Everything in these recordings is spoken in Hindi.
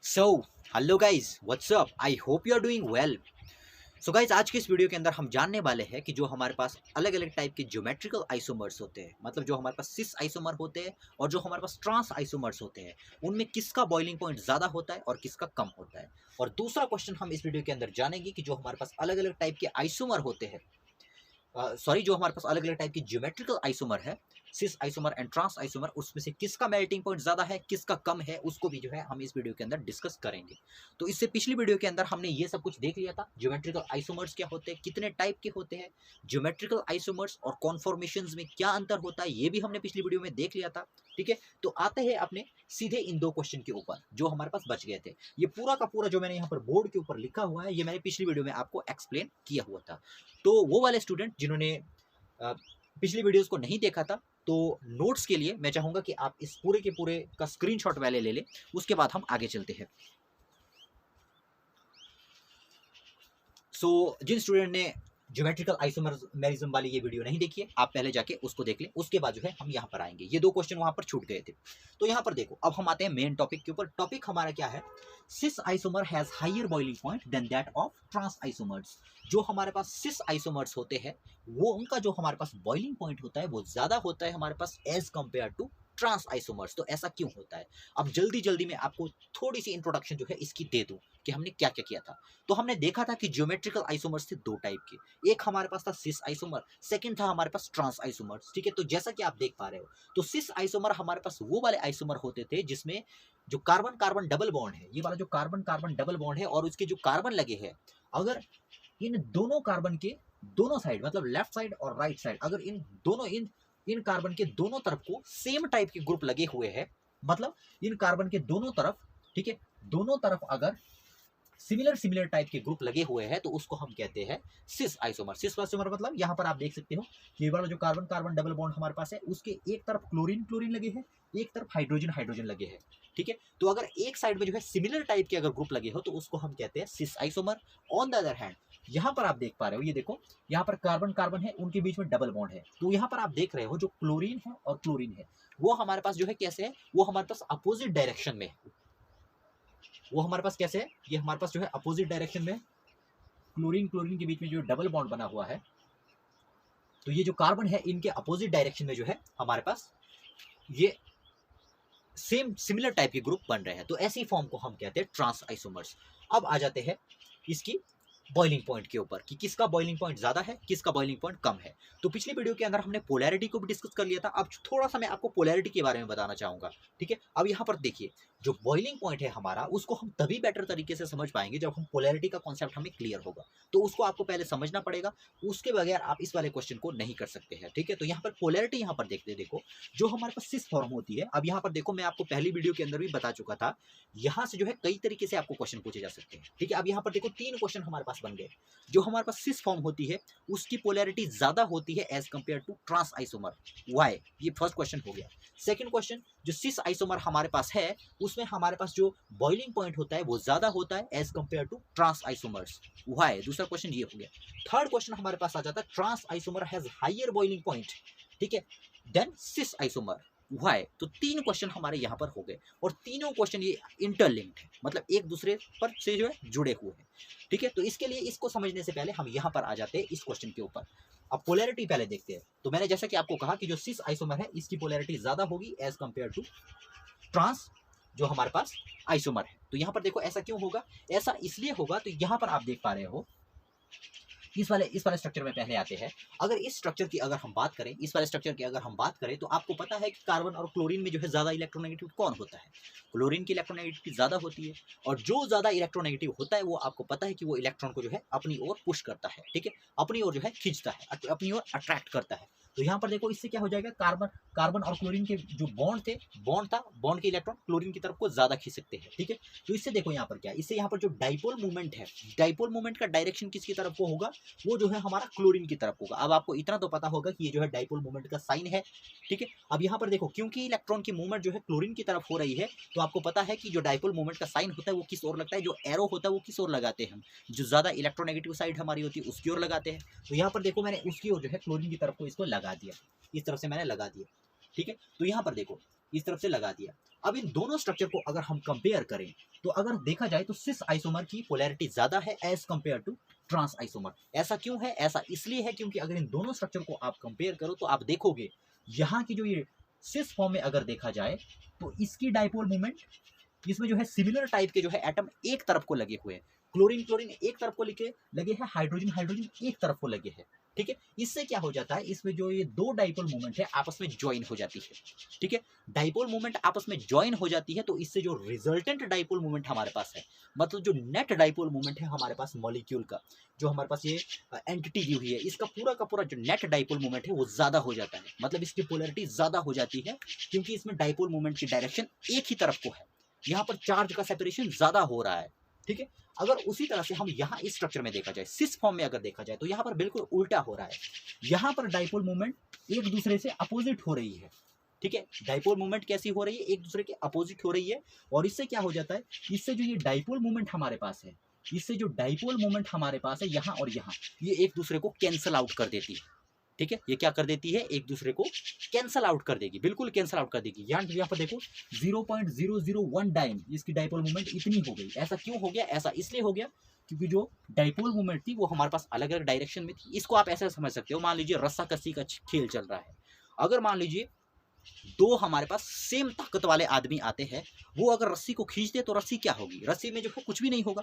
So hello guys, what's up. I hope you are doing well. So guys, आज के इस वीडियो के अंदर हम जानने वाले हैं कि जो हमारे पास अलग अलग टाइप के ज्योमेट्रिकल आइसोमर्स होते हैं, मतलब जो हमारे पास सिस आइसोमर होते हैं और जो हमारे पास ट्रांस आइसोमर्स होते हैं, उनमें किसका बॉइलिंग पॉइंट ज़्यादा होता है और किसका कम होता है। और दूसरा क्वेश्चन हम इस वीडियो के अंदर जानेंगे कि जो हमारे पास अलग अलग टाइप के आइसोमर होते हैं, सॉरी, जो हमारे पास अलग अलग टाइप की ज्योमेट्रिकल आइसोमर है, cis isomer and trans isomer, उसमें से किसका मेल्टिंग पॉइंट ज़्यादा है, किसका कम है, उसको भी जो है हम इस वीडियो के अंदर डिस्कस करेंगे। तो इससे पिछली वीडियो के अंदर हमने ये सब कुछ देख लिया था, ज्योमेट्रिकल आइसोमर्स क्या होते हैं, कितने टाइप के होते हैं, ज्योमेट्रिकल आइसोमर्स और कॉन्फॉर्मेशंस में क्या अंतर होता है, ये भी हमने पिछली वीडियो में देख लिया था। ठीक है, तो आते हैं अपने सीधे इन दो क्वेश्चन के ऊपर जो हमारे पास बच गए थे। ये पूरा का पूरा जो मैंने यहाँ पर बोर्ड के ऊपर लिखा हुआ है, ये मैंने पिछली वीडियो में आपको एक्सप्लेन किया हुआ था। तो वो वाले स्टूडेंट जिन्होंने पिछली वीडियोस को नहीं देखा था, तो नोट्स के लिए मैं चाहूंगा कि आप इस पूरे के पूरे का स्क्रीनशॉट पहले ले लें, उसके बाद हम आगे चलते हैं। जिन स्टूडेंट ने ज्योमेट्रिकल आइसोमेरिज्म वाली ये वीडियो नहीं देखी है, आप पहले जाके उसको देख लें, उसके बाद जो है हम यहाँ पर आएंगे। ये दो क्वेश्चन वहां पर छूट गए थे। तो यहाँ पर देखो, अब हम आते हैं मेन टॉपिक के ऊपर। टॉपिक हमारा क्या है? Cis isomer has higher boiling point than that of trans isomers. जो हमारे पास सिस आइसोमर्स होते हैं, वो उनका जो हमारे पास बॉइलिंग पॉइंट होता है वो ज्यादा होता है हमारे पास as compare to trans isomers. तो ऐसा क्यों होता है? अब जल्दी जल्दी में आपको थोड़ी सी इंट्रोडक्शन जो है इसकी दे दूं कि हमने क्या क्या किया था। तो हमने देखा था कि ज्योमेट्रिकल आइसोमर्स थे दो टाइप के। एक हमारे पास था सिस आइसोमर, सेकंड था हमारे पास ट्रांस आइसोमर्स। ठीक है, तो जैसा कि आप देख पा रहे हो, तो सिस आइसोमर हमारे पास वो वाले आइसोमर होते थे जिसमें जो कार्बन कार्बन डबल बॉन्ड है, ये वाला जो कार्बन कार्बन डबल बॉन्ड है और उसके जो कार्बन लगे हैं, अगर इन दोनों कार्बन के दोनों साइड, मतलब लेफ्ट साइड और राइट साइड, अगर इन दोनों इन कार्बन के दोनों तरफ को सेम टाइप के ग्रुप लगे हुए हैं, मतलब इन कार्बन के दोनों तरफ, ठीक है, दोनों तरफ अगर सिमिलर सिमिलर टाइप के ग्रुप लगे हुए हैं, तो उसको हम कहते हैं सिस आइसोमर। सिस आइसोमर मतलब यहाँ पर आप देख सकते हो कि ये वाला जो कार्बन कार्बन डबल बॉन्ड हमारे पास है, उसके एक तरफ क्लोरीन क्लोरीन लगे हैं, एक तरफ हाइड्रोजन हाइड्रोजन लगे हैं। ठीक है, तो अगर एक साइड में जो है सिमिलर टाइप के अगर ग्रुप लगे हो, तो उसको हम कहते हैं cis isomer. On the other hand, यहाँ पर आप देख पा रहे हो, ये देखो, यहाँ पर कार्बन कार्बन है, उनके बीच में डबल बॉन्ड है। तो यहाँ पर आप देख रहे हो जो क्लोरीन है और क्लोरीन है, वो हमारे पास जो है कैसे है, वो हमारे पास अपोजिट डायरेक्शन में है। वो हमारे पास कैसे है, ये हमारे पास जो है अपोजिट डायरेक्शन में, क्लोरीन क्लोरीन के बीच में जो डबल बॉन्ड बना हुआ है, तो ये जो कार्बन है इनके अपोजिट डायरेक्शन में जो है हमारे पास ये सेम सिमिलर टाइप के ग्रुप बन रहे हैं। तो ऐसी फॉर्म को हम कहते हैं ट्रांस आइसोमर्स। अब आ जाते हैं इसकी बॉइलिंग पॉइंट के ऊपर कि किसका बॉइलिंग पॉइंट ज्यादा है, किसका बॉइलिंग पॉइंट कम है। तो पिछली वीडियो के अंदर हमने पोलैरिटी को भी डिस्कस कर लिया था। अब थोड़ा सा मैं आपको पोलैरिटी के बारे में बताना चाहूंगा। ठीक है, अब यहाँ पर देखिए, जो बॉइलिंग पॉइंट है हमारा, उसको हम तभी बेटर तरीके से समझ पाएंगे जब हम पोलैरिटी का कॉन्सेप्ट हमें क्लियर होगा। तो उसको आपको पहले समझना पड़ेगा, उसके बगैर आप इस वाले क्वेश्चन को नहीं कर सकते हैं। ठीक है, तो यहाँ पर पोलैरिटी यहाँ पर देखते, देखो जो हमारे पास सिस फॉर्म होती है। अब यहाँ पर देखो, मैं आपको पहली वीडियो के अंदर भी बता चुका था, यहाँ से जो है कई तरीके से आपको क्वेश्चन पूछे जा सकते हैं। ठीक है, अब यहाँ पर देखो तीन क्वेश्चन हमारे पास बन गए। जो हमारे पास सिस फॉर्म होती है उसकी पोलैरिटी ज्यादा होती है as compare to trans isomer. Why? ये फर्स्ट क्वेश्चन हो गया। सेकंड क्वेश्चन, जो सिस आइसोमर हमारे पास है, उसमें हमारे पास जो बॉइलिंग पॉइंट होता है वो ज्यादा होता है as compare to trans isomers. Why? दूसरा क्वेश्चन ये हो गया। थर्ड क्वेश्चन हमारे पास आ जाता है, trans isomer has higher boiling point, ठीक है, देन सिस आइसोमर। व्हाई? तो तीन क्वेश्चन हमारे यहाँ पर हो गए और तीनों क्वेश्चन ये इंटरलिंक्ड है, मतलब एक दूसरे पर से जो है जुड़े हुए हैं। ठीक है, तो इसके लिए इसको समझने से पहले हम यहाँ पर आ जाते हैं इस क्वेश्चन के ऊपर। अब पोलैरिटी पहले देखते हैं। तो मैंने जैसा कि आपको कहा कि जो सिस आइसोमर है इसकी पोलैरिटी ज्यादा होगी एज कंपेयर टू ट्रांस जो हमारे पास आइसोमर है। तो यहाँ पर देखो ऐसा क्यों होगा? ऐसा इसलिए होगा, तो यहाँ पर आप देख पा रहे हो, इस वाले स्ट्रक्चर में पहले आते हैं। अगर इस स्ट्रक्चर की अगर हम बात करें, इस वाले स्ट्रक्चर की अगर हम बात करें, तो आपको पता है कि कार्बन और क्लोरीन में जो है ज्यादा इलेक्ट्रोनेगेटिव कौन होता है? क्लोरीन की इलेक्ट्रोनेगेटिविटी ज्यादा होती है, और जो ज्यादा इलेक्ट्रोनेगेटिव होता है वो आपको पता है कि वो इलेक्ट्रॉन को जो है अपनी ओर पुश करता है। ठीक है, अपनी ओर जो है खींचता है, अपनी ओर अट्रैक्ट करता है। तो यहाँ पर देखो, इससे क्या हो जाएगा, कार्बन कार्बन और क्लोरीन के जो बॉन्ड थे, बॉन्ड था, बॉन्ड के इलेक्ट्रॉन क्लोरीन की तरफ को ज्यादा खींच सकते हैं। ठीक है, तो इससे देखो यहाँ पर क्या है, इससे यहाँ पर जो डाइपोल मूवमेंट है, डाइपोल मूवमेंट का डायरेक्शन किसकी तरफ को होगा? वो जो है हमारा क्लोरीन की तरफ होगा। अब आपको इतना तो पता होगा कि ये जो है डाइपोल मूवमेंट का साइन है। ठीक है, अब यहाँ पर देखो, क्योंकि इलेक्ट्रॉन की मूवमेंट जो है क्लोरीन की तरफ हो रही है, तो आपको पता है कि जो डाइपोल मूवमेंट का साइन होता है वो किस ओर लगता है, जो एरो होता है वो किस ओर लगाते हैं हम, जो ज्यादा इलेक्ट्रोनेगेटिव साइड हमारी होती है उसकी ओर लगाते हैं। तो यहाँ पर देखो, मैंने उसकी ओर जो है क्लोरीन की तरफ को इसको लगा दिया, इस तरफ से मैंने लगा दिया। ठीक है, तो यहाँ पर देखो, इस तरफ से लगा दिया। अब इन दोनों स्ट्रक्चर को अगर हम कंपेयर करें तो अगर देखा जाए तो सिस आइसोमर की पोलैरिटी ज्यादा है as compare to trans isomer. ऐसा क्यों है? ऐसा इसलिए है क्योंकि अगर इन दोनों स्ट्रक्चर को आप कंपेयर करो तो आप देखोगे यहाँ की जो ये सिस फॉर्म में अगर देखा जाए तो इसकी डाइपोल मोमेंट, इसमें जो है सिमिलर टाइप के जो है एटम एक तरफ को लगे हुए हैं, क्लोरीन क्लोरीन एक तरफ को लगे हैं, हाइड्रोजन हाइड्रोजन एक तरफ को लगे हैं। ठीक है, इससे क्या हो जाता है, इसमें जो ये दो डाइपोल मोमेंट है आपस में ज्वाइन हो जाती है। ठीक है, डाइपोल मोमेंट आपस में ज्वाइन हो जाती है तो इससे जो रिजल्टेंट डाइपोल मोमेंट हमारे पास है, मतलब जो नेट डाइपोल मोमेंट है हमारे पास मॉलिक्यूल का, जो हमारे पास ये एंटिटी दी हुई है, इसका पूरा का पूरा जो नेट डाइपोल मोमेंट है वो ज्यादा हो जाता है, मतलब इसकी पोलैरिटी ज्यादा हो जाती है क्योंकि इसमें डाइपोल मोमेंट की डायरेक्शन एक ही तरफ को है। यहाँ पर चार्ज का सेपरेशन ज्यादा हो रहा है। ठीक है, अगर उसी तरह से हम यहाँ इस स्ट्रक्चर में देखा जाए, सिस फॉर्म में अगर देखा जाए तो यहाँ पर बिल्कुल उल्टा हो रहा है। यहाँ पर डाइपोल मोमेंट एक दूसरे से अपोजिट हो रही है। ठीक है, डाइपोल मोमेंट कैसी हो रही है? एक दूसरे के अपोजिट हो रही है। और इससे क्या हो जाता है, इससे जो ये डाइपोल मोमेंट हमारे पास है, इससे जो डाइपोल मोमेंट हमारे पास है यहाँ और यहाँ, ये एक दूसरे को कैंसल आउट कर देती है। ठीक है, ये क्या कर देती है, एक दूसरे को कैंसल आउट कर देगी, बिल्कुल कैंसल आउट कर देगी। यहाँ पर देखो 0.001 डाइम इसकी डाइपोल मोमेंट इतनी हो गई। ऐसा क्यों हो गया? ऐसा इसलिए हो गया क्योंकि जो डाइपोल मोमेंट थी वो हमारे पास अलग अलग डायरेक्शन में थी। इसको आप ऐसे समझ सकते हो, मान लीजिए रस्सा कस्सी का खेल चल रहा है। अगर मान लीजिए दो हमारे पास सेम ताकत वाले आदमी आते हैं, वो अगर रस्सी को खींचते तो रस्सी क्या होगी? रस्सी में जो है कुछ भी नहीं होगा,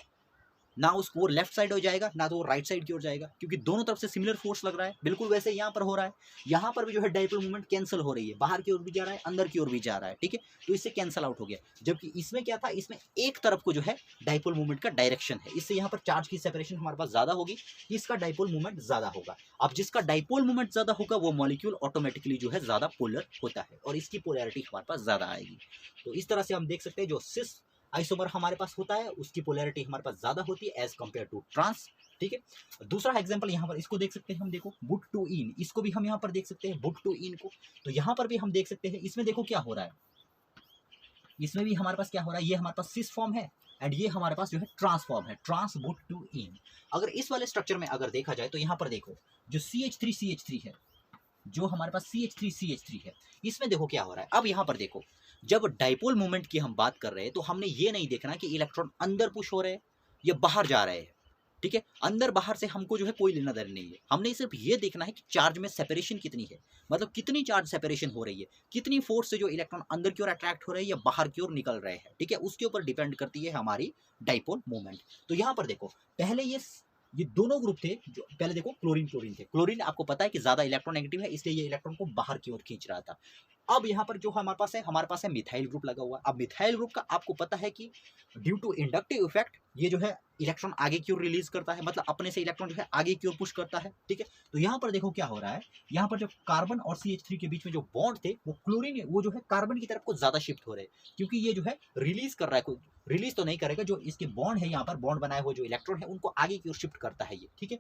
ना उसको वो लेफ्ट साइड हो जाएगा ना तो वो राइट साइड की ओर जाएगा, क्योंकि दोनों तरफ से सिमिलर फोर्स लग रहा है। बिल्कुल वैसे यहाँ पर हो रहा है, यहाँ पर भी जो है डाइपोल मोमेंट कैंसिल हो रही है, बाहर की ओर भी जा रहा है अंदर की ओर भी जा रहा है। ठीक है, तो इससे कैंसिल आउट हो गया। जबकि इसमें क्या था, इसमें एक तरफ को जो है डाइपोल मोमेंट का डायरेक्शन है, इससे यहाँ पर चार्ज की सेपरेशन हमारे पास ज्यादा होगी, इसका डाइपोल मोमेंट ज्यादा होगा। अब जिसका डाइपोल मोमेंट ज्यादा होगा वो मॉलिक्यूल ऑटोमेटिकली जो है ज्यादा पोलर होता है और इसकी पोलैरिटी हमारे पास ज्यादा आएगी। तो इस तरह से हम देख सकते हैं जो सिस आइसोमर हमारे पास होता है उसकी पोलैरिटी हमारे पास ज्यादा होती है एज कंपेयर टू ट्रांस। ठीक है, दूसरा एग्जांपल यहाँ पर इसको देख सकते हैं हम, देखो बुट टू इन, इसको भी हम यहाँ पर देख सकते हैं बुट टू इन को। तो यहाँ पर भी हम देख सकते हैं, इसमें देखो क्या हो रहा है, इसमें भी हमारे पास क्या हो रहा है, ये हमारे पास सिस फॉर्म है एंड ये हमारे पास जो है ट्रांसफॉर्म है, ट्रांस बुट टू इन। अगर इस वाले स्ट्रक्चर में अगर देखा जाए तो यहाँ पर देखो जो CH3 है, जो हमारे पास CH3 है, इसमें देखो क्या हो रहा है। अब यहाँ पर देखो जब डाइपोल मोमेंट की हम बात कर रहे हैं तो हमने ये नहीं देखना कि इलेक्ट्रॉन अंदर पुश हो रहे हैं या बाहर जा रहे हैं। ठीक है, अंदर बाहर से हमको जो है कोई लेना देना नहीं है, हमने सिर्फ ये देखना है कि चार्ज में सेपरेशन कितनी है, मतलब कितनी चार्ज सेपरेशन हो रही है, कितनी फोर्स से जो इलेक्ट्रॉन अंदर की ओर अट्रैक्ट हो रहे हैं या बाहर की ओर निकल रहे हैं। ठीक है, उसके ऊपर डिपेंड करती है हमारी डाइपोल मोमेंट। तो यहाँ पर देखो पहले ये दोनों ग्रुप थे, जो पहले देखो क्लोरीन थे, क्लोरीन आपको पता है कि ज्यादा इलेक्ट्रोनेगेटिव है इसलिए ये इलेक्ट्रॉन को बाहर की ओर खींच रहा था। अब यहाँ पर जो हमारे पास है मिथाइल ग्रुप लगा हुआ। अब मिथाइल ग्रुप का आपको पता है कि ड्यू टू इंडक्टिव इफेक्ट ये जो है इलेक्ट्रॉन आगे की ओर रिलीज करता है, मतलब अपने से इलेक्ट्रॉन जो है आगे की ओर पुश करता है। ठीक है, तो यहाँ पर देखो क्या हो रहा है, यहाँ पर जो कार्बन और CH3 के बीच में जो बॉन्ड थे वो क्लोरीन वो जो है कार्बन की तरफ को ज्यादा शिफ्ट हो रहे हैं, क्योंकि ये जो है रिलीज कर रहा है, रिलीज तो नहीं करेगा, जो इसके बॉन्ड है यहाँ पर बॉन्ड बनाए हुए जो इलेक्ट्रॉन है उनको आगे की ओर शिफ्ट करता है ये। ठीक है,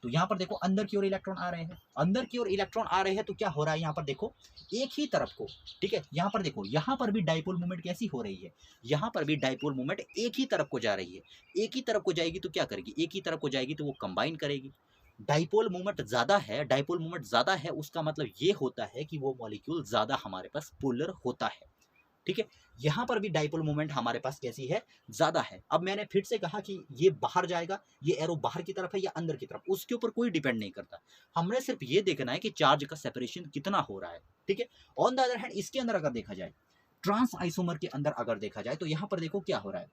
तो यहाँ पर देखो अंदर की ओर इलेक्ट्रॉन आ रहे हैं, अंदर की ओर इलेक्ट्रॉन आ रहे हैं तो क्या हो रहा है यहाँ पर देखो एक ही तरफ को। ठीक है, यहाँ पर देखो यहाँ पर भी डाइपोल मूवमेंट कैसी हो रही है, यहाँ पर भी डाइपोल मूवमेंट एक ही तरफ को जा रही है। एक ही तरफ को जाएगी तो क्या करेगी, एक ही तरफ को जाएगी तो वो कंबाइन करेगी। डाइपोल मूवमेंट ज्यादा है, डाइपोल मूवमेंट ज्यादा है उसका मतलब ये होता है कि वो मॉलिक्यूल ज्यादा हमारे पास पोलर होता है। ठीक है, यहाँ पर भी डाइपोल मोमेंट हमारे पास कैसी है, ज्यादा है। अब मैंने फिर से कहा कि ये बाहर जाएगा, ये एरो बाहर की तरफ है या अंदर की तरफ, उसके ऊपर कोई डिपेंड नहीं करता, हमने सिर्फ ये देखना है कि चार्ज का सेपरेशन कितना हो रहा है। ठीक है, ऑन द अदर हैंड इसके अंदर अगर देखा जाए, ट्रांस आइसोमर के अंदर अगर देखा जाए तो यहाँ पर देखो क्या हो रहा है,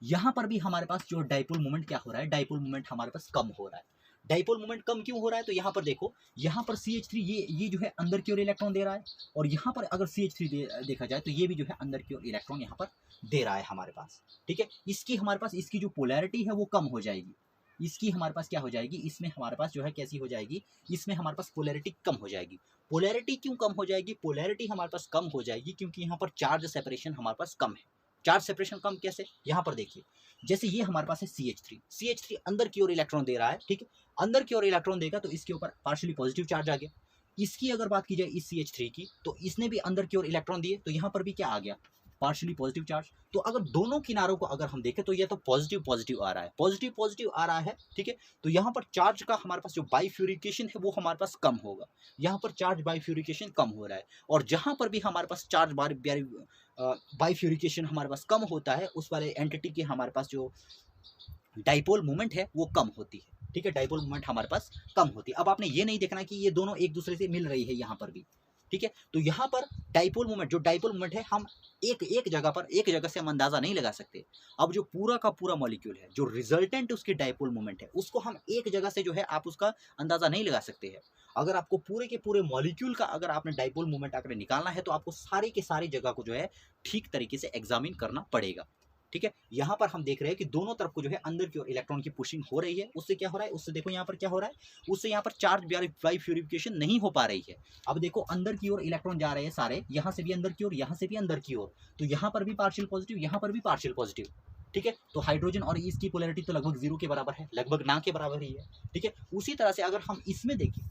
यहाँ पर भी हमारे पास जो डाइपोल मोमेंट क्या हो रहा है, डाइपोल मोमेंट हमारे पास कम हो रहा है। डाइपोल मोमेंट कम क्यों हो रहा है, तो यहाँ पर देखो, यहाँ पर CH3 ये जो है अंदर की ओर इलेक्ट्रॉन दे रहा है, और यहाँ पर अगर CH3 देखा जाए तो ये भी जो है अंदर की ओर इलेक्ट्रॉन यहाँ पर दे रहा है हमारे पास। ठीक है, इसकी हमारे पास इसकी जो पोलैरिटी है वो कम हो जाएगी, इसकी हमारे पास क्या हो जाएगी, इसमें हमारे पास जो है कैसी हो जाएगी, इसमें हमारे पास पोलैरिटी कम हो जाएगी। पोलैरिटी क्यों कम हो जाएगी, पोलैरिटी हमारे पास कम हो जाएगी क्योंकि यहाँ पर चार्ज सेपरेशन हमारे पास कम है। चार्ज सेपरेशन कम कैसे, यहाँ पर देखिए, जैसे ये हमारे पास है CH3 अंदर की ओर इलेक्ट्रॉन दे रहा है। ठीक है, अंदर की ओर इलेक्ट्रॉन देगा तो इसके ऊपर पार्शियली पॉजिटिव चार्ज आ गया। इसकी अगर बात की जाए इस CH3 की, तो इसने भी अंदर की ओर इलेक्ट्रॉन दिए तो यहाँ पर भी क्या आ गया, पार्शियली पॉजिटिव चार्ज। तो अगर दोनों किनारों को अगर हम देखें तो ये तो पॉजिटिव पॉजिटिव आ रहा है, पॉजिटिव पॉजिटिव आ रहा है, ठीक है। तो यहाँ पर चार्ज का हमारे पास जो बाइफ्यूरिकेशन है वो हमारे पास कम होगा, यहाँ पर चार्ज बाइफ्यूरिकेशन कम हो रहा है। और जहाँ पर भी हमारे पास चार्ज बाइफ्यूरिकेशन हमारे पास कम होता है, उस वाले एंटिटी के हमारे पास जो डाइपोल मोमेंट है वो कम होती है, ठीक है। डाइपोल मोमेंट हमारे पास कम होती है। अब आपने ये नहीं देखना कि ये दोनों एक दूसरे से मिल रही है यहाँ पर भी, ठीक है। तो यहाँ पर डाइपोल मोमेंट, जो डाइपोल मोमेंट है, हम एक जगह से हम अंदाजा नहीं लगा सकते। अब जो पूरा का पूरा मॉलिक्यूल है, जो रिजल्टेंट उसकी डाइपोल मोमेंट है, उसको हम एक जगह से जो है आप उसका अंदाजा नहीं लगा सकते हैं। अगर आपको पूरे के पूरे मॉलिक्यूल का अगर आपने डाइपोल मोमेंट अगर निकालना है तो आपको सारी की सारी जगह को जो है ठीक तरीके से एग्जामिन करना पड़ेगा, ठीक है। यहाँ पर हम देख रहे हैं कि दोनों तरफ को जो है अंदर की ओर इलेक्ट्रॉन की पुशिंग हो रही है। उससे क्या हो रहा है, उससे देखो यहाँ पर क्या हो रहा है, उससे यहाँ पर चार्ज बाइफ्यूरिफिकेशन नहीं हो पा रही है। अब देखो अंदर की ओर इलेक्ट्रॉन जा रहे हैं सारे, यहाँ से भी अंदर की ओर, यहाँ से भी अंदर की ओर। तो यहाँ पर भी पार्शियल पॉजिटिव, यहाँ पर भी पार्शियल पॉजिटिव, ठीक है। तो हाइड्रोजन और इसकी पोलैरिटी तो लगभग 0 के बराबर है, लगभग ना के बराबर ही है, ठीक है। उसी तरह से अगर हम इसमें देखें,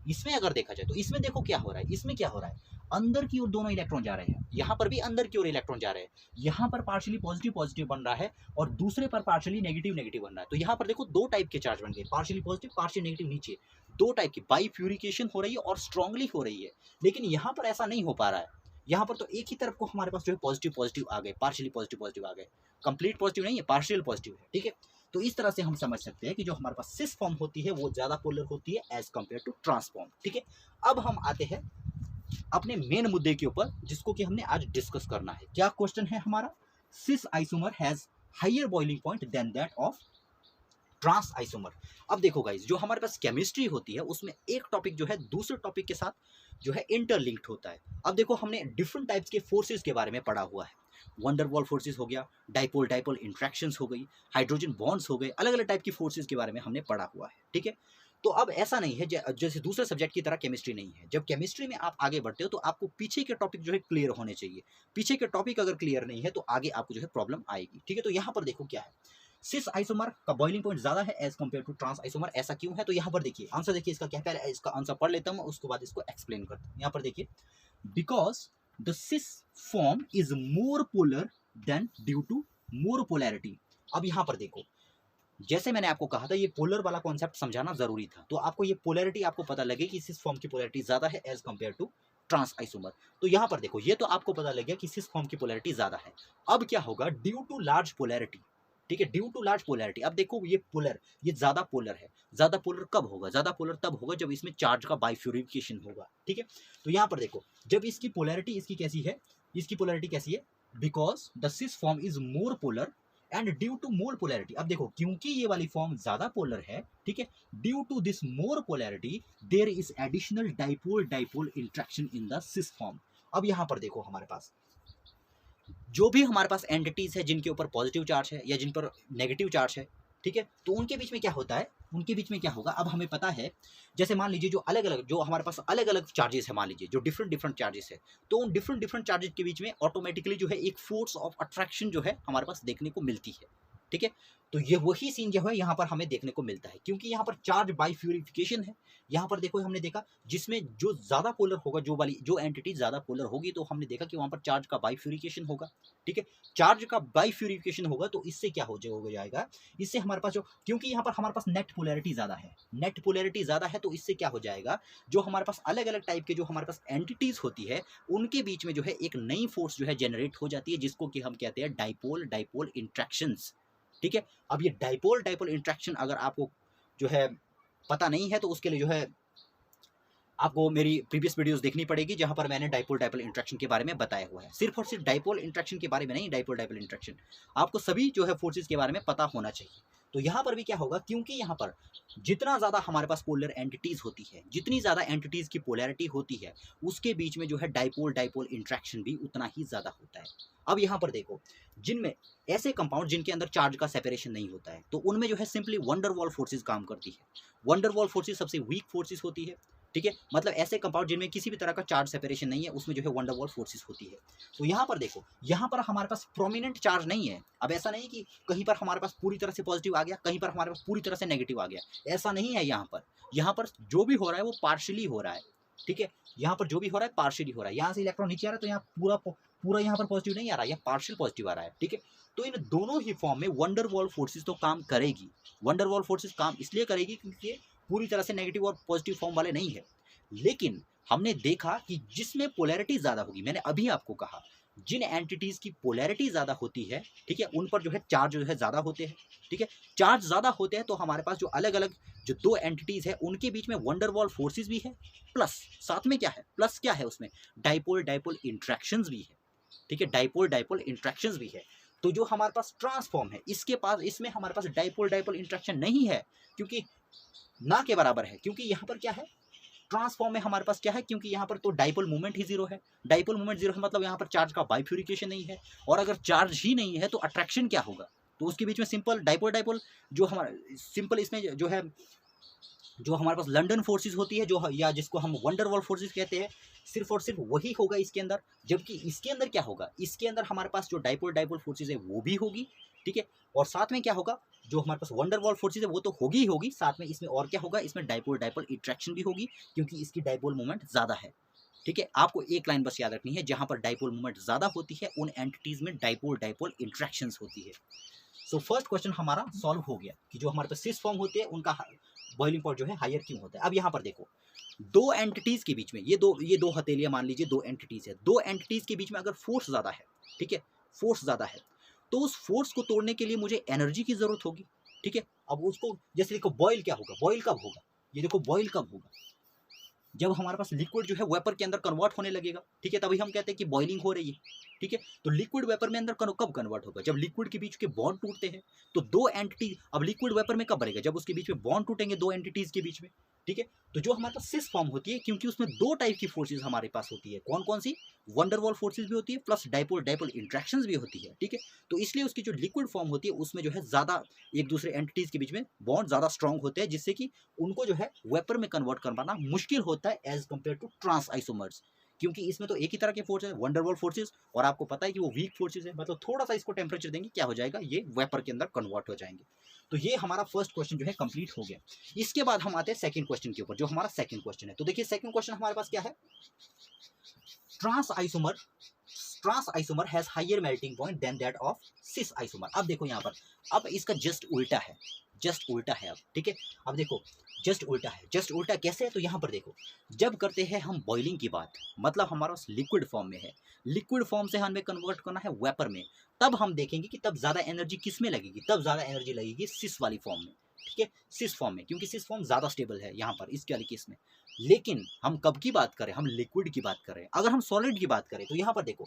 इसमें अगर देखा जाए तो इसमें देखो क्या हो रहा है, इसमें क्या हो रहा है, अंदर की ओर दोनों इलेक्ट्रॉन जा रहे हैं, यहाँ पर भी अंदर की ओर इलेक्ट्रॉन जा रहे हैं। यहाँ पर पार्शियली पॉजिटिव पॉजिटिव बन रहा है और दूसरे पर पार्शियली नेगेटिव नेगेटिव बन रहा है। तो यहाँ पर देखो दो टाइप के चार्ज बन गए, पार्शियली पॉजिटिव पार्शियली नेगेटिव, नीचे दो टाइप की बाइफ्यूरिकेशन हो रही है और स्ट्रांगली हो रही है। लेकिन यहाँ पर ऐसा नहीं हो पा रहा है, यहाँ पर तो एक ही तरफ को हमारे पास जो है पॉजिटिव पॉजिटिव आ गए, पार्शियली पॉजिटिव पॉजिटिव आ गए, कंप्लीट पॉजिटिव नहीं है, पार्शियल पॉजिटिव है, ठीक है। तो इस तरह से हम समझ सकते हैं कि जो हमारे पास सिस फॉर्म होती है वो ज्यादा पोलर होती है एज कंपेयर टू ट्रांसफॉर्म, ठीक है। अब हम आते हैं अपने मेन मुद्दे के ऊपर जिसको कि हमने आज डिस्कस करना है। क्या क्वेश्चन है हमारा, cis isomer has higher boiling point than that of trans isomer. अब देखो गाइस, जो हमारे पास केमिस्ट्री होती है उसमें एक टॉपिक जो है दूसरे टॉपिक के साथ जो है इंटरलिंक्ड होता है। अब देखो हमने डिफरेंट टाइप्स के फोर्सेस के बारे में पढ़ा हुआ है, वंडरवॉल फोर्सेस हो गया, डाइपोल डाइपोल इंट्रैक्शंस हो गई, हाइड्रोजन बॉन्ड्स हो गए, अलग अलग टाइप की फोर्सेस के बारे में हमने पढ़ा हुआ है, ठीक है। तो अब ऐसा नहीं है जैसे दूसरे सब्जेक्ट की तरह केमिस्ट्री नहीं है। जब केमिस्ट्री में आप आगे बढ़ते हो तो आपको पीछे के टॉपिक जो है क्लियर होने चाहिए, पीछे के टॉपिक अगर क्लियर नहीं है तो आगे आपको जो है प्रॉब्लम आएगी, ठीक है। तो यहाँ पर देखो क्या है, सिस आइसोमर का बॉइलिंग पॉइंट ज्यादा है as compare to trans isomer. ऐसा क्यों है, तो यहाँ पर देखिए आंसर देखिए इसका क्या, पहले इसका आंसर पढ़ लेता हूँ उसके बाद इसको एक्सप्लेन करता हूँ। यहाँ पर देखिए, because the cis form is more polar than due to more polarity. अब यहाँ पर देखो, जैसे मैंने आपको कहा था ये पोलर वाला कॉन्सेप्ट समझाना जरूरी था, तो आपको ये पोलैरिटी आपको पता लगे कि सिस फॉर्म की पोलैरिटी ज्यादा है as compare to trans isomer. तो यहाँ पर देखो ये तो आपको पता लग गया कि सिस फॉर्म की पोलैरिटी ज्यादा है। अब क्या होगा, ड्यू टू लार्ज पोलैरिटी, ठीक है, ड्यू टू लार्ज पोलैरिटी। अब देखो ये पोलर, ये ज्यादा पोलर है। ज्यादा पोलर कब होगा, ज्यादा पोलर तब होगा जब इसमें चार्ज का बाइफ्यूरिफिकेशन होगा, ठीक है। तो यहाँ पर देखो जब इसकी पोलैरिटी इसकी कैसी है, इसकी पोलैरिटी कैसी है, because the cis form is more polar and due to more polarity. अब देखो क्योंकि ये वाली फॉर्म ज्यादा पोलर है, ठीक है, due to this more polarity there is additional dipole dipole interaction in the cis form. अब यहाँ पर देखो हमारे पास जो भी हमारे पास एंटिटीज है जिनके ऊपर पॉजिटिव चार्ज है या जिन पर नेगेटिव चार्ज है, ठीक है, तो उनके बीच में क्या होता है, उनके बीच में क्या होगा। अब हमें पता है, जैसे मान लीजिए जो अलग अलग, जो हमारे पास अलग अलग चार्जेस है, मान लीजिए जो डिफरेंट डिफरेंट चार्जेस है, तो उन डिफरेंट डिफरेंट चार्जेस के बीच में ऑटोमेटिकली जो है एक फोर्स ऑफ अट्रैक्शन जो है हमारे पास देखने को मिलती है, ठीक है। तो ये वही सीन जो है यहाँ पर हमें देखने को मिलता है, क्योंकि यहाँ पर चार्ज बाइफ्यूरिफिकेशन है। यहाँ पर देखो हमने देखा जिसमें जो ज्यादा पोलर होगा, जो वाली जो एंटिटी ज्यादा पोलर होगी, तो हमने देखा कि वहां पर चार्ज का बाइफ्यूरिकेशन होगा, ठीक है। चार्ज का बाइफ्यूरिफिकेशन होगा तो इससे क्या हो जाएगा, इससे हमारे पास जो, क्योंकि यहाँ पर हमारे पास नेट पोलैरिटी ज्यादा है, नेट पोलैरिटी ज्यादा है, तो इससे क्या हो जाएगा, जो हमारे पास अलग अलग टाइप के जो हमारे पास एंटिटीज होती है उनके बीच में जो है एक नई फोर्स जो है जनरेट हो जाती है, जिसको कि हम कहते हैं डाइपोल डाइपोल इंट्रैक्शंस, ठीक है। अब ये डाइपोल डाइपोल इंट्रैक्शन अगर आपको जो है पता नहीं है तो उसके लिए जो है आपको मेरी प्रीवियस वीडियोस देखनी पड़ेगी, जहां पर मैंने डाइपोल डाइपोल इंट्रैक्शन के बारे में बताया हुआ है। सिर्फ और सिर्फ डाइपोल इंट्रैक्शन के बारे में नहीं, डाइपोल डाइपोल इंट्रैक्शन आपको सभी जो है फोर्सेस के बारे में पता होना चाहिए। तो यहाँ पर भी क्या होगा, क्योंकि यहाँ पर जितना ज़्यादा हमारे पास पोलर एंटिटीज़ होती है, जितनी ज़्यादा एंटिटीज़ की पोलैरिटी होती है, उसके बीच में जो है डाइपोल डाइपोल इंट्रैक्शन भी उतना ही ज़्यादा होता है। अब यहाँ पर देखो, जिनमें ऐसे कंपाउंड जिनके अंदर चार्ज का सेपरेशन नहीं होता है, तो उनमें जो है सिंपली वंडरवॉल फोर्सेस काम करती है। वंडरवॉल फोर्सेस सबसे वीक फोर्सेस होती है, ठीक है, मतलब ऐसे कंपाउंड जिनमें किसी भी तरह का चार्ज सेपरेशन नहीं है, उसमें जो है वंडरवॉल फोर्सेस होती है। तो यहाँ पर देखो, यहाँ पर हमारे पास प्रोमिनेंट चार्ज नहीं है। अब ऐसा नहीं कि कहीं पर हमारे पास पूरी तरह से पॉजिटिव आ गया, कहीं पर हमारे पास पूरी तरह से नेगेटिव आ गया, ऐसा नहीं है। यहाँ पर जो भी हो रहा है वो पार्शियली हो रहा है, ठीक है, यहाँ पर जो भी हो रहा है पार्शियली हो रहा है। यहाँ से इलेक्ट्रॉन नीचे आ रहा है तो यहाँ पूरा पूरा यहाँ पर पॉजिटिव नहीं आ रहा है, यह पार्शियल पॉजिटिव आ रहा है, ठीक है। तो इन दोनों ही फॉर्म में वंडर वॉल फोर्सेस तो काम करेगी। वंडर वॉल फोर्सेस काम इसलिए करेगी क्योंकि ये पूरी तरह से नेगेटिव और पॉजिटिव फॉर्म वाले नहीं है। लेकिन हमने देखा कि जिसमें पोलैरिटी ज़्यादा होगी, मैंने अभी आपको कहा जिन एंटिटीज़ की पोलैरिटी ज़्यादा होती है, ठीक है, उन पर जो है चार्ज जो है ज़्यादा होते हैं, ठीक है। चार्ज ज़्यादा होते हैं तो हमारे पास जो अलग अलग जो दो एंटिटीज़ है उनके बीच में वंडर वॉल फोर्सेस भी है, प्लस साथ में क्या है, प्लस क्या है उसमें, डाइपोल डाइपोल इंट्रैक्शंस भी है, ठीक है, डाइपोल डाइपोल इंट्रैक्शंस भी है। तो जो हमारे पास ट्रांसफॉर्म है इसके पास, इसमें हमारे पास डाइपोल डाइपोल इंट्रैक्शन नहीं है, क्योंकि ना के बराबर है, क्योंकि यहाँ पर क्या है, ट्रांसफॉर्म में हमारे पास क्या है, क्योंकि यहाँ पर तो डाइपोल मूवमेंट ही जीरो है। डाइपोल मूवमेंट जीरो है मतलब यहाँ पर चार्ज का बाइफ्यूरिकेशन नहीं है, और अगर चार्ज ही नहीं है तो अट्रैक्शन क्या होगा, तो उसके बीच में सिंपल डाइपोल डाइपोल जो हमारा सिंपल इसमें जो है, जो हमारे पास लंडन फोर्सेस होती है जो, या जिसको हम वंडर वॉल फोर्सेस कहते हैं, सिर्फ और सिर्फ वही होगा इसके अंदर। जबकि इसके अंदर क्या होगा, इसके अंदर हमारे पास जो डाइपोल डाइपोल फोर्सेस है वो भी होगी, ठीक है, और साथ में क्या होगा, जो हमारे पास वंडर वॉल फोर्सेस है वो तो होगी ही होगी, साथ में इसमें और क्या होगा, इसमें डाइपोल डाइपोल इंट्रैक्शन भी होगी, क्योंकि इसकी डाइपोल मूवमेंट ज़्यादा है, ठीक है। आपको एक लाइन बस याद रखनी है, जहाँ पर डाइपोल मूवमेंट ज़्यादा होती है उन एंटिटीज़ में डाइपोल डाइपोल इंट्रैक्शंस होती है। सो फर्स्ट क्वेश्चन हमारा सॉल्व हो गया कि जो हमारे पास सिस फॉर्म होते हैं उनका बॉइलिंग पॉइंट जो है हायर क्यों होता है। अब यहाँ पर देखो, दो एंटिटीज के बीच में, ये दो हथेलियां मान लीजिए, दो एंटिटीज है, दो एंटिटीज के बीच में अगर फोर्स ज़्यादा है, ठीक है, फोर्स ज़्यादा है, तो उस फोर्स को तोड़ने के लिए मुझे एनर्जी की ज़रूरत होगी, ठीक है। अब उसको जैसे देखो, बॉयल क्या होगा, बॉयल कब होगा, ये देखो बॉयल कब होगा, जब हमारे पास लिक्विड जो है वेपर के अंदर कन्वर्ट होने लगेगा, ठीक है, तभी हम कहते हैं कि बॉइलिंग हो रही है, ठीक है। तो लिक्विड वेपर में अंदर कब कन्वर्ट होगा, जब लिक्विड के बीच के बॉन्ड टूटते हैं। तो दो एंटिटी, अब लिक्विड वेपर में कब बनेगा, जब उसके बीच में बॉन्ड टूटेंगे दो एंटिटीज के बीच में, ठीक है। तो जो हमारे पास सिस फॉर्म होती है, क्योंकि उसमें दो टाइप की फोर्सेज हमारे पास होती है, कौन कौन सी, वंडर वॉल फोर्सेज भी होती है, प्लस डाइपोल डाइपोल इंट्रैक्शंस भी होती है, ठीक है। तो इसलिए उसकी जो लिक्विड फॉर्म होती है उसमें जो है ज़्यादा एक दूसरे एंटिटीज के बीच में बॉन्ड ज़्यादा स्ट्रॉन्ग होते हैं, जिससे कि उनको जो है वेपर में कन्वर्ट कर पाना मुश्किल होता है as compare to trans isomers, क्योंकि इसमें तो एक ही तरह के फोर्स है, वंडर वॉल फोर्सेज, और आपको पता है कि वो वीक फोर्सेज है, मतलब थोड़ा सा इसको टेम्परेचर देंगे क्या हो जाएगा, ये वेपर के अंदर कन्वर्ट हो जाएंगे। तो ये हमारा फर्स्ट क्वेश्चन जो है कंप्लीट हो गया। इसके बाद हम आते हैं सेकंड क्वेश्चन के ऊपर, जो हमारा सेकंड क्वेश्चन है। तो देखिए सेकंड क्वेश्चन हमारे पास क्या है, trans isomer has higher melting point than that of cis isomer. अब देखो यहाँ पर, अब इसका जस्ट उल्टा है, जस्ट उल्टा है अब, ठीक है। अब देखो जस्ट उल्टा है, जस्ट उल्टा कैसे है, तो यहाँ पर देखो, जब करते हैं हम बॉइलिंग की बात, मतलब हमारा लिक्विड फॉर्म में है, लिक्विड फॉर्म से हमें कन्वर्ट करना है वेपर में, तब हम देखेंगे कि तब ज़्यादा एनर्जी किस में लगेगी, तब ज़्यादा एनर्जी लगेगी सिस वाली फॉर्म में, ठीक है, सिस फॉर्म में, क्योंकि सिस फॉर्म ज़्यादा स्टेबल है यहाँ पर इसके वाली केस में। लेकिन हम कब की बात करें, हम लिक्विड की बात करें। अगर हम सॉलिड की बात करें तो यहाँ पर देखो,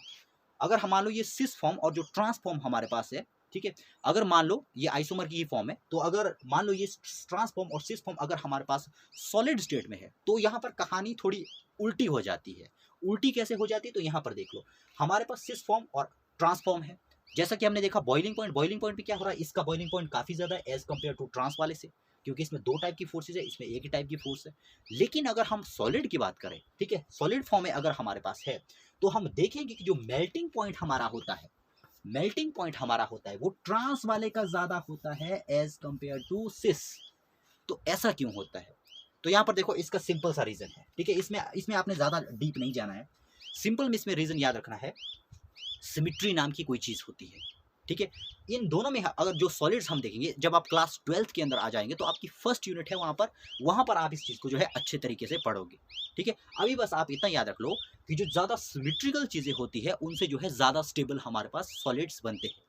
अगर हम मान लो ये सिस फॉर्म और जो ट्रांसफॉर्म हमारे पास है, ठीक है, अगर मान लो ये आइसोमर की ही फॉर्म है, तो अगर मान लो ये ट्रांसफॉर्म और सिस फॉर्म अगर हमारे पास सॉलिड स्टेट में है, तो यहाँ पर कहानी थोड़ी उल्टी हो जाती है। उल्टी कैसे हो जाती है, तो यहाँ पर देख लो, हमारे पास सिस फॉर्म और ट्रांसफॉर्म है, जैसा कि हमने देखा बॉइलिंग पॉइंट पे क्या हो रहा है, इसका बॉइलिंग पॉइंट काफ़ी ज़्यादा है एज कम्पेयर टू ट्रांस वाले से, क्योंकि इसमें दो टाइप की फोर्सेज है, इसमें एक ही टाइप की फोर्स है। लेकिन अगर हम सॉलिड की बात करें, ठीक है, सॉलिड फॉर्म में अगर हमारे पास है, तो हम देखेंगे कि जो मेल्टिंग पॉइंट हमारा होता है, मेल्टिंग पॉइंट हमारा होता है वो ट्रांस वाले का ज़्यादा होता है एज कम्पेयर टू सिस। तो ऐसा क्यों होता है, तो यहाँ पर देखो इसका सिंपल सा रीज़न है, ठीक है, इसमें आपने ज़्यादा डीप नहीं जाना है, सिंपल में इसमें रीज़न याद रखना है, सिमिट्री नाम की कोई चीज़ होती है, ठीक है। इन दोनों में अगर जो सॉलिड्स हम देखेंगे, जब आप क्लास 12th के अंदर आ जाएंगे तो आपकी फर्स्ट यूनिट है वहाँ पर आप इस चीज़ को जो है अच्छे तरीके से पढ़ोगे, ठीक है। अभी बस आप इतना याद रख लो कि जो ज़्यादा सिमिट्रिकल चीज़ें होती है उनसे जो है ज़्यादा स्टेबल हमारे पास सॉलिड्स बनते हैं,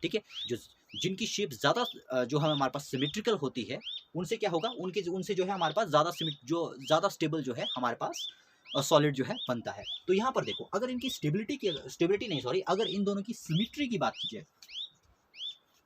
ठीक है। जो जिनकी शेप ज़्यादा जो हमारे पास सिमिट्रिकल होती है, उनसे क्या होगा, उनसे जो है हमारे पास ज़्यादा स्टेबल जो है हमारे पास सॉलिड जो है बनता है। तो यहाँ पर देखो, अगर इनकी स्टेबिलिटी नहीं, सॉरी, अगर इन दोनों की सिमिट्री की बात की जाए,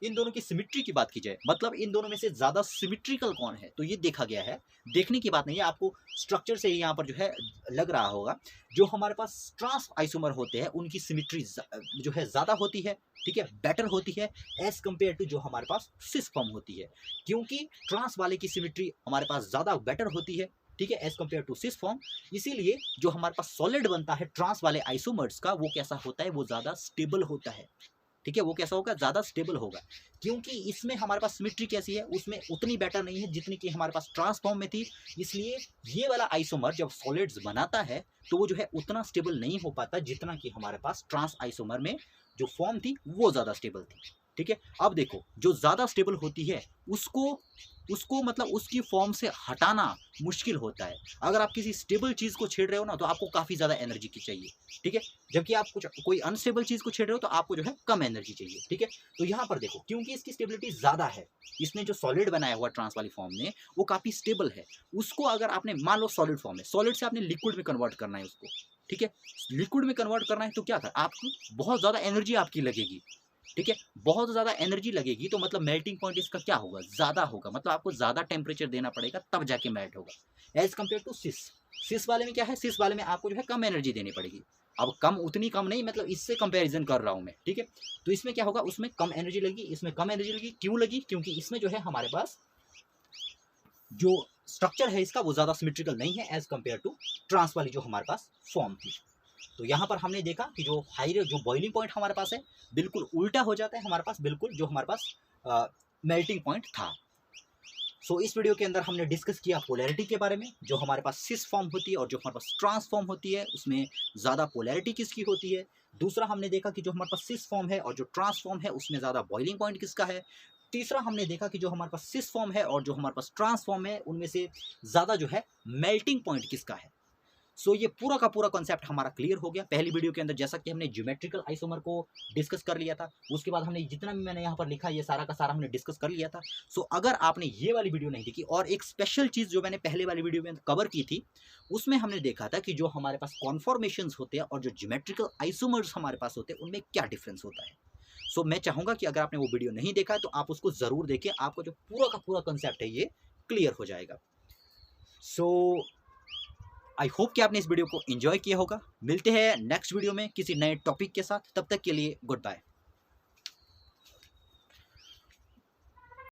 इन दोनों की सिमिट्री की बात की जाए, मतलब इन दोनों में से ज़्यादा सिमिट्रिकल कौन है, तो ये देखा गया है, देखने की बात नहीं है, आपको स्ट्रक्चर से यहाँ पर जो है लग रहा होगा, जो हमारे पास ट्रांस आइसोमर होते हैं उनकी सिमिट्री जो है ज़्यादा होती है, ठीक है, बेटर होती है एज कम्पेयर टू जो हमारे पास सिस फॉर्म होती है, क्योंकि ट्रांस वाले की सिमिट्री हमारे पास ज़्यादा बेटर होती है, ठीक है, as compare to cis form. इसीलिए जो हमारे पास सॉलिड बनता है ट्रांस वाले आइसोमर्स का, वो कैसा होता है, वो ज़्यादा स्टेबल होता है, ठीक है, वो कैसा होगा, ज़्यादा स्टेबल होगा, क्योंकि इसमें हमारे पास सिमेट्री कैसी है, उसमें उतनी बेटर नहीं है जितनी कि हमारे पास ट्रांसफॉर्म में थी। इसलिए ये वाला आइसोमर जब सॉलिड्स बनाता है तो वो जो है उतना स्टेबल नहीं हो पाता जितना कि हमारे पास ट्रांस आइसोमर में जो फॉर्म थी वो ज़्यादा स्टेबल थी। ठीक है, अब देखो जो ज़्यादा स्टेबल होती है उसको उसको मतलब उसकी फॉर्म से हटाना मुश्किल होता है। अगर आप किसी स्टेबल चीज़ को छेड़ रहे हो ना तो आपको काफ़ी ज़्यादा एनर्जी की चाहिए। ठीक है, जबकि आप कुछ कोई अनस्टेबल चीज़ को छेड़ रहे हो तो आपको जो है कम एनर्जी चाहिए। ठीक है, तो यहाँ पर देखो क्योंकि इसकी स्टेबिलिटी ज़्यादा है, इसने जो सॉलिड बनाया हुआ ट्रांस वाली फॉर्म में वो काफ़ी स्टेबल है। उसको अगर आपने मान लो सॉलिड फॉर्म है, सॉलिड से आपने लिक्विड में कन्वर्ट करना है उसको। ठीक है, लिक्विड में कन्वर्ट करना है तो क्या कर आपकी बहुत ज़्यादा एनर्जी आपकी लगेगी। ठीक है, बहुत ज़्यादा एनर्जी लगेगी तो मतलब मेल्टिंग पॉइंट इसका क्या होगा, ज़्यादा होगा, मतलब आपको ज़्यादा टेम्परेचर देना पड़ेगा तब जाके मेल्ट होगा। एज कम्पेयर टू सिस वाले में क्या है, सिस वाले में आपको जो है कम एनर्जी देनी पड़ेगी। अब कम उतनी कम नहीं, मतलब इससे कंपैरिजन कर रहा हूँ मैं। ठीक है, तो इसमें क्या होगा, उसमें कम एनर्जी लगी, इसमें कम एनर्जी लगी। क्यों लगी, क्योंकि इसमें जो है हमारे पास जो स्ट्रक्चर है इसका वो ज़्यादा सिमेट्रिकल नहीं है एज कम्पेयर टू ट्रांस वाली जो हमारे पास फॉर्म थी। तो यहाँ पर हमने देखा कि जो बॉइलिंग पॉइंट हमारे पास है बिल्कुल उल्टा हो जाता है हमारे पास, बिल्कुल जो हमारे पास मेल्टिंग पॉइंट था। सो इस वीडियो के अंदर हमने डिस्कस किया पोलैरिटी के बारे में, जो हमारे पास सिस फॉर्म होती है और जो हमारे पास ट्रांसफॉर्म होती है उसमें ज़्यादा पोलैरिटी किसकी होती है। दूसरा हमने देखा कि जो हमारे पास सिस फॉर्म है और जो ट्रांसफॉर्म है उसमें ज़्यादा बॉइलिंग पॉइंट किसका है। तीसरा हमने देखा कि जो हमारे पास सिस फॉर्म है और जो हमारे पास ट्रांसफॉर्म है उनमें से ज़्यादा जो है मेल्टिंग पॉइंट किसका है। सो ये पूरा का पूरा कॉन्सेप्ट हमारा क्लियर हो गया पहली वीडियो के अंदर, जैसा कि हमने ज्योमेट्रिकल आइसोमर को डिस्कस कर लिया था। उसके बाद हमने जितना भी मैंने यहाँ पर लिखा ये सारा का सारा हमने डिस्कस कर लिया था। सो अगर आपने ये वाली वीडियो नहीं देखी, और एक स्पेशल चीज़ जो मैंने पहले वाली वीडियो में कवर की थी उसमें हमने देखा था कि जो हमारे पास कॉन्फॉर्मेशंस होते हैं और जो ज्योमेट्रिकल आइसोमर्स हमारे पास होते हैं उनमें क्या डिफरेंस होता है। सो मैं चाहूँगा कि अगर आपने वो वीडियो नहीं देखा है तो आप उसको ज़रूर देखें, आपको जो पूरा का पूरा कंसेप्ट है ये क्लियर हो जाएगा। सो आई होप कि आपने इस वीडियो को एंजॉय किया होगा। मिलते हैं नेक्स्ट वीडियो में किसी नए टॉपिक के साथ, तब तक के लिए गुड बाय।